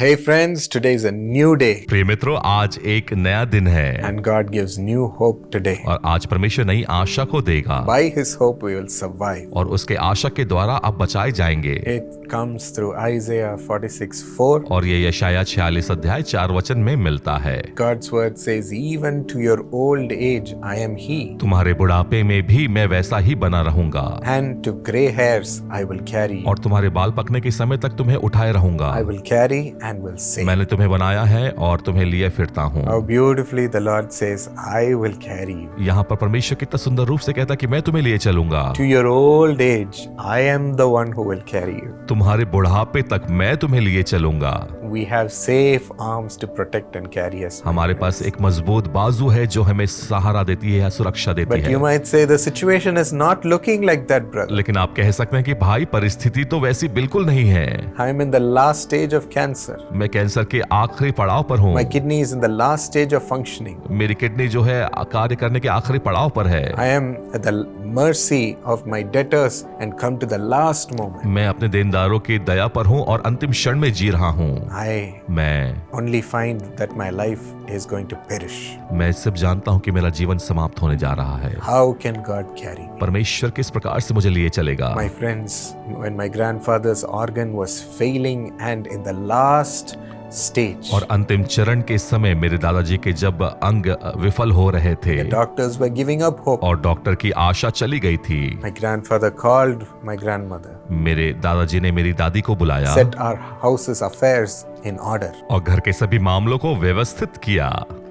Hey friends, today is a new day प्रिय मित्रों, आज एक नया दिन है and God gives new hope today. और आज परमेश्वर नई आशा को देगा By His hope we will survive. और उसके आशा के द्वारा आप बचाए जाएंगे। It comes through Isaiah 46:4. और ये यशाया 46 अध्याय 4 वचन में मिलता है। God's word says, even to your old age I am He, तुम्हारे बुढ़ापे में भी मैं वैसा ही बना रहूंगा and to gray hairs I will carry. और तुम्हारे बाल पकने के समय तक तुम्हें उठाए रहूंगा। I will carry and will save. मैंने तुम्हें बनाया है और तुम्हें लिए फिरता हूँ। How beautifully the Lord says, I will carry you. यहाँ पर परमेश्वर कितना सुंदर रूप से कहता कि मैं तुम्हें लिए चलूंगा। To your old age I am the one who will carry you. तुम्हारे बुढ़ापे तक मैं तुम्हें लिए चलूंगा। We have safe arms to protect and carry us. हमारे पास एक मजबूत बाजू है जो हमें सहारा देती है, सुरक्षा देती But है। you might say the situation is not looking like that, brother. लेकिन आप कह सकते हैं कि भाई परिस्थिति तो वैसी बिल्कुल नहीं है। I'm in the last stage of cancer. मैं कैंसर के आखिरी पड़ाव पर हूँ। My kidney is in the last stage of functioning. मेरी किडनी जो है कार्य करने के आखिरी पड़ाव पर है। I am at the mercy of my debtors and come to the last moment. मैं अपने देनदारों की दया पर हूँ और अंतिम क्षण में जी रहा हूँ। मैं only find that my life is going to perish. मैं सिर्फ जानता हूँ कि मेरा जीवन समाप्त होने जा रहा है। How can God carry me? परमेश्वर किस प्रकार से मुझे लिए चलेगा? My friends, when my grandfather's organ was failing and in the last stage, और अंतिम चरण के समय मेरे दादाजी के जब अंग विफल हो रहे थे, the doctors were giving up hope. और डॉक्टर की आशा चली गई थी, My grandfather called my grandmother, मेरे दादाजी ने मेरी दादी को बुलाया, set our house's affairs in order, और घर के सभी मामलों को व्यवस्थित किया।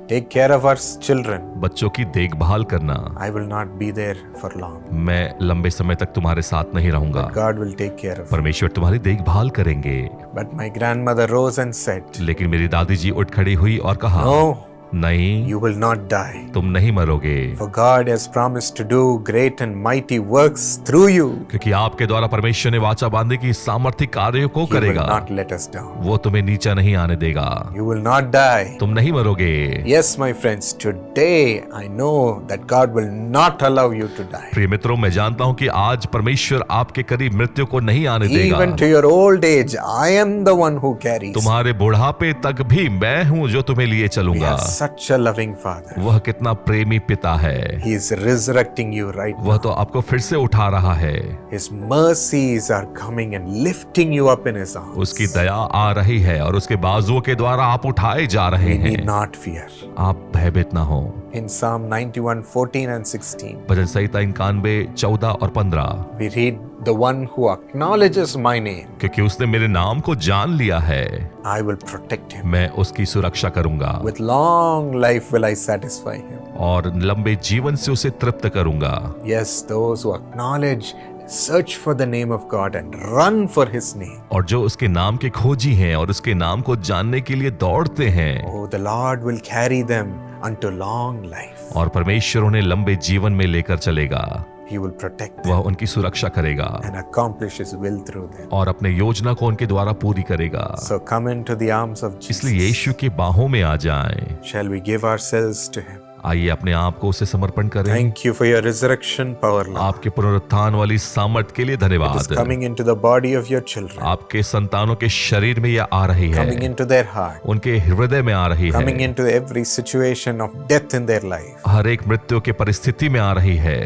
take care of our children. बच्चों की देखभाल करना। I will not be there for long. मैं लंबे समय तक तुम्हारे साथ नहीं रहूंगा। God will take care of me. परमेश्वर तुम्हारी देखभाल करेंगे। But my grandmother rose and said, लेकिन मेरी दादी जी उठ खड़ी हुई और कहा, no, नहीं, you will not die. तुम नहीं मरोगे, For God has promised to do great and mighty works through you. क्योंकि आपके द्वारा परमेश्वर ने वाचा बांधी की सामर्थ्य कार्यों को He will करेगा। not let us down. वो तुम्हें नीचा नहीं आने देगा। You will not die. तुम नहीं मरोगे। Yes, my friends, today I know that God will not allow you to die. प्रिय मित्रों, मैं जानता हूँ कि आज परमेश्वर आपके करीब मृत्यु को नहीं आने देगा। Even to your old age, I am the one who carries. तुम्हारे बुढ़ापे तक भी मैं हूँ जो तुम्हें लिए We चलूंगा। have such a loving Father. वह कितना प्रेमी पिता है। He is resurrecting you right now. वह तो आपको फिर से उठा रहा है। His mercies are coming and lifting you up in His arms. उसकी दया आ रही है और उसके बाजुओं के द्वारा आप उठाए जा रहे We need हैं। not fear. आप भयभीत ना हो। In Psalm 91:14 and 16, भजन संहिता 91, 14 और 15, we read, the one who acknowledges my name, क्योंकि उसने मेरे नाम को जान लिया है, I will protect him. मैं उसकी सुरक्षा करूंगा With long life will I satisfy him. और लंबे जीवन से उसे तृप्त करूंगा। Yes, those who acknowledge, search for the name of God and run for His name. और जो उसके नाम के खोजी हैं और उसके नाम को जानने के लिए दौड़ते हैं, Oh, the Lord will carry them unto long life. और परमेश्वर उन्हें लंबे जीवन में लेकर चलेगा। He will protect them वह उनकी सुरक्षा करेगा and accomplish His will through them. और अपने योजना को उनके द्वारा पूरी करेगा। So come into the arms of इसलिए Jesus. यीशु के बाहों में आ जाएं। Shall we give ourselves to Him? आइए अपने आप को उसे समर्पण करें। Thank you for your resurrection power, Lord. आपके पुनरुत्थान वाली सामर्थ के लिए It is धन्यवाद। coming into the body of your children, आपके संतानों के शरीर में यह आ रही है, coming into their heart, उनके हृदय में आ रही coming है, into every situation of death in their life. हर एक मृत्यु की परिस्थिति में आ रही है।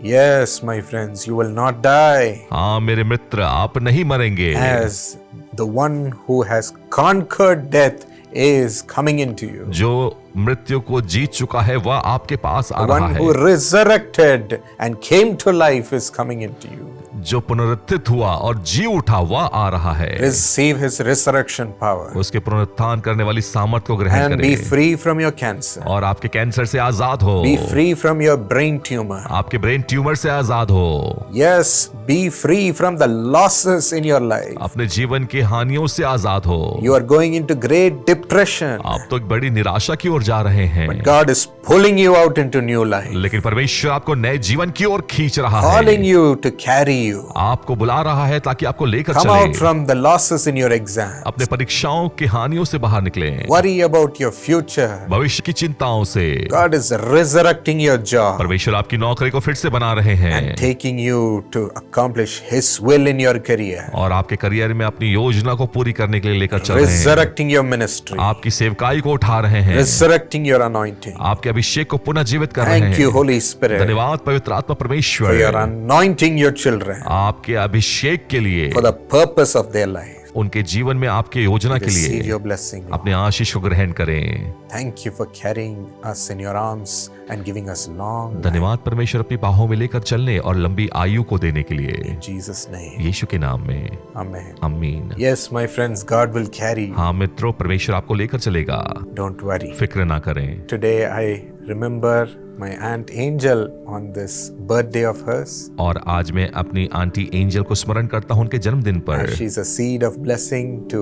Yes, my friends, you will not die. हाँ मेरे मित्र, आप नहीं मरेंगे। As the one who has conquered death is coming into you. जो मृत्यु को जीत चुका है वह आपके पास आ The रहा one who है। resurrected and came to life is coming into you. जो पुनरुत्थित हुआ और जी उठा वह आ रहा है। Receive His resurrection power उसके पुनरुत्थान करने वाली सामर्थ को ग्रहण and be करें free from your cancer. और आपके कैंसर से आजाद हो। Be free from your brain tumor. आपके ब्रेन ट्यूमर से आजाद हो। Yes, be free from the losses in your life. अपने जीवन की हानियों से आजाद हो। You are going into great depression, आप तो एक बड़ी निराशा की ओर जा रहे हैं, but God is pulling you out into new life, लेकिन परमेश्वर आपको नए जीवन की ओर खींच रहा है, calling you to carry you. you. आपको बुला रहा है ताकि आपको लेकर Come out चले। from the losses in your exam. अपने परीक्षाओं की हानियों से बाहर निकलें, Worry about your future. भविष्य की चिंताओं से। God is resurrecting your job परमेश्वर आपकी नौकरी को फिर से बना रहे हैं and taking you to accomplish His will in your career. और आपके करियर में अपनी योजना को पूरी करने के लिए लेकर चल रहे हैं। Resurrecting your ministry. आपकी सेवकाई को उठा रहे हैं, Resurrecting your anointing. आपके अभिषेक को पुनः जीवित कर रहे Thank you, हैं। Holy Spirit, धन्यवाद पवित्र आत्मा for your परमेश्वर, anointing your children आपके अभिषेक के लिए, for the purpose of their life. उनके जीवन में आपके योजना के Receive लिए। your blessing. Lord. अपने आशीष को ग्रहण करें। Thank you for carrying us in your arms and giving us long life. धन्यवाद परमेश्वर अपनी बाहों में लेकर चलने और लंबी आयु को देने के लिए। In Jesus' name. यीशु के नाम में Amen. आमीन। Yes, my friends, God will carry you. हाँ मित्रों, परमेश्वर आपको लेकर चलेगा, Don't worry. फिक्र ना करें। Today I remember my Aunt Angel on this birthday of hers. और आज मैं अपनी आंटी एंजल को स्मरण करता हूँ उनके जन्मदिन पर। She's a seed of blessing to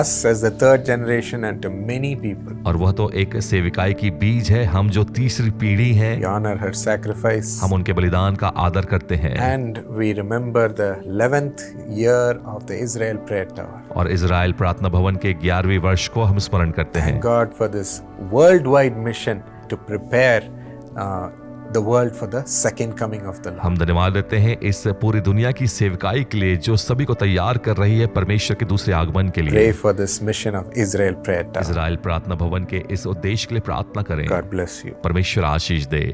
us as the third generation and to many people. और वह तो एक सेविकाई की बीज है, हम जो तीसरी पीढ़ी हैं, We honor her sacrifice. हम उनके बलिदान का आदर करते हैं। And we remember the 11th year of the Israel Prayer Tower. और इजराइल प्रार्थना भवन के 11वें वर्ष को हम स्मरण करते हैं। Thank God for this worldwide mission to prepare the world for the second coming of the Lord. हम धन्यवाद देते हैं इस पूरी दुनिया की सेवकाई के लिए जो सभी को तैयार कर रही है परमेश्वर के दूसरे आगमन के लिए। Pray for this mission of Israel Prayer Tower. Israel प्रार्थना भवन के इस उद्देश्य के लिए प्रार्थना करें। God bless you. परमेश्वर आशीष दे।